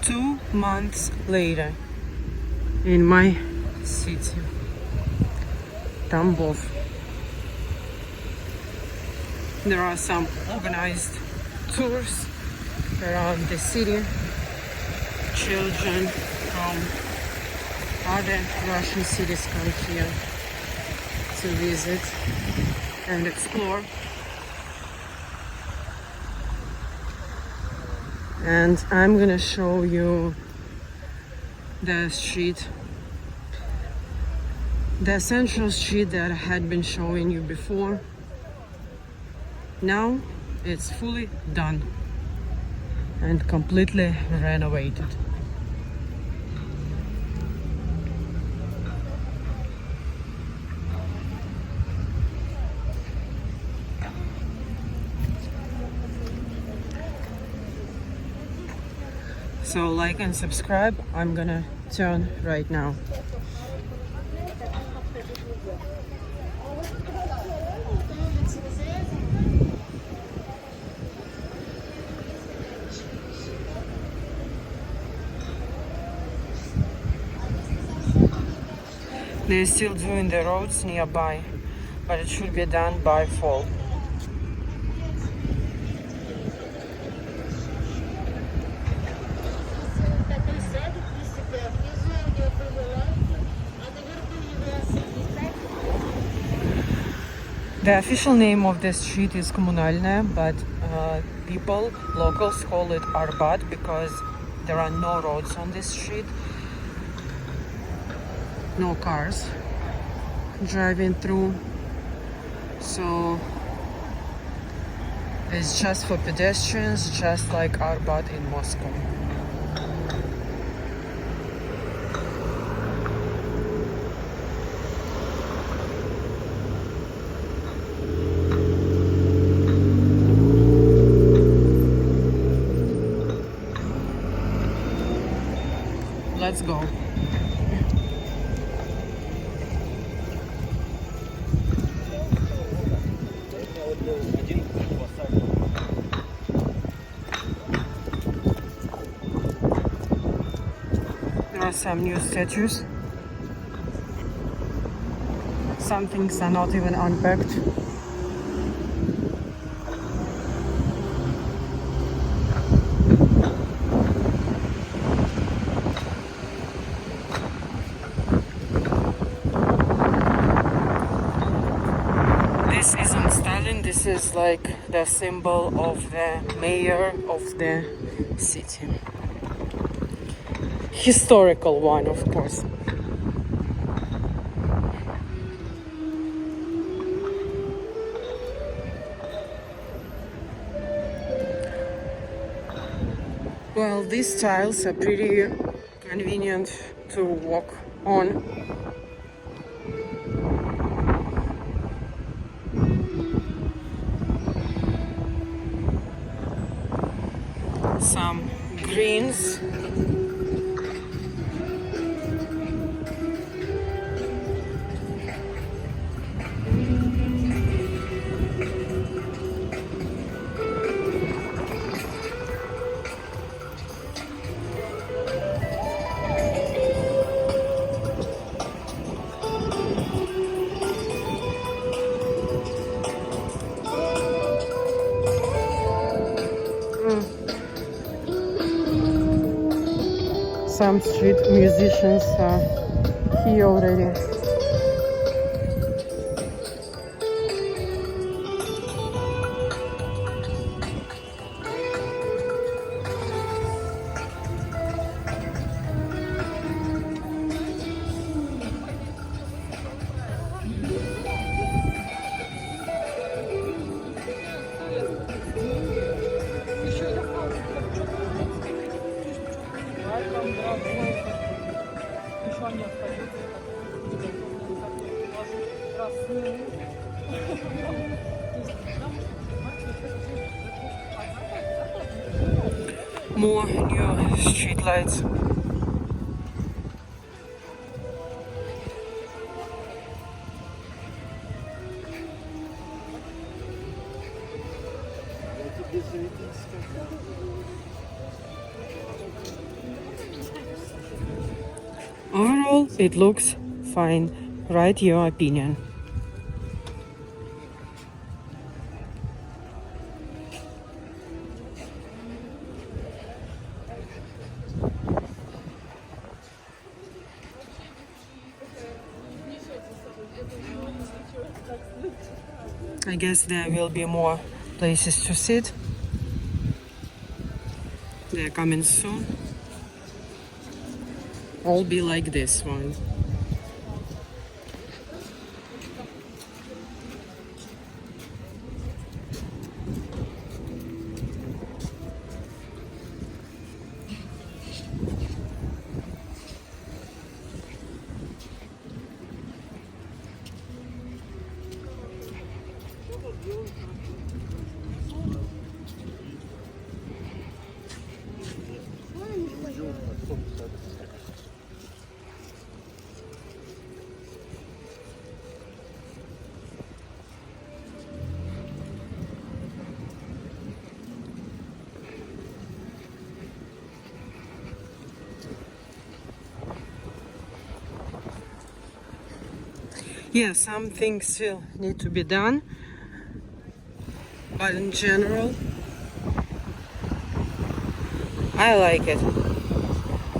2 months later in my city, Tambov. There are some organized tours around the city. Children from other Russian cities come here to visit and explore. And I'm gonna show you the street, the central street that I had been showing you before. Now it's fully done and completely renovated. So like and subscribe. I'm gonna turn right now. They're still doing the roads nearby, but it should be done by fall. The official name of the street is Kommunalная, but people, locals, call it Arbat because there are no roads on this street. No cars driving through, so it's just for pedestrians, just like Arbat in Moscow. Let's go. There are some new statues. Some things are not even unpacked. This isn't Stalin, this is like the symbol of the mayor of the city. Historical one, of course. Well, these tiles are pretty convenient to walk on. Some greens. Some street musicians are here already. More new street lights. Overall, it looks fine. Write your opinion. I guess there will be more places to sit. They're coming soon. All be like this one. Yeah, some things still need to be done, but in general, I like it.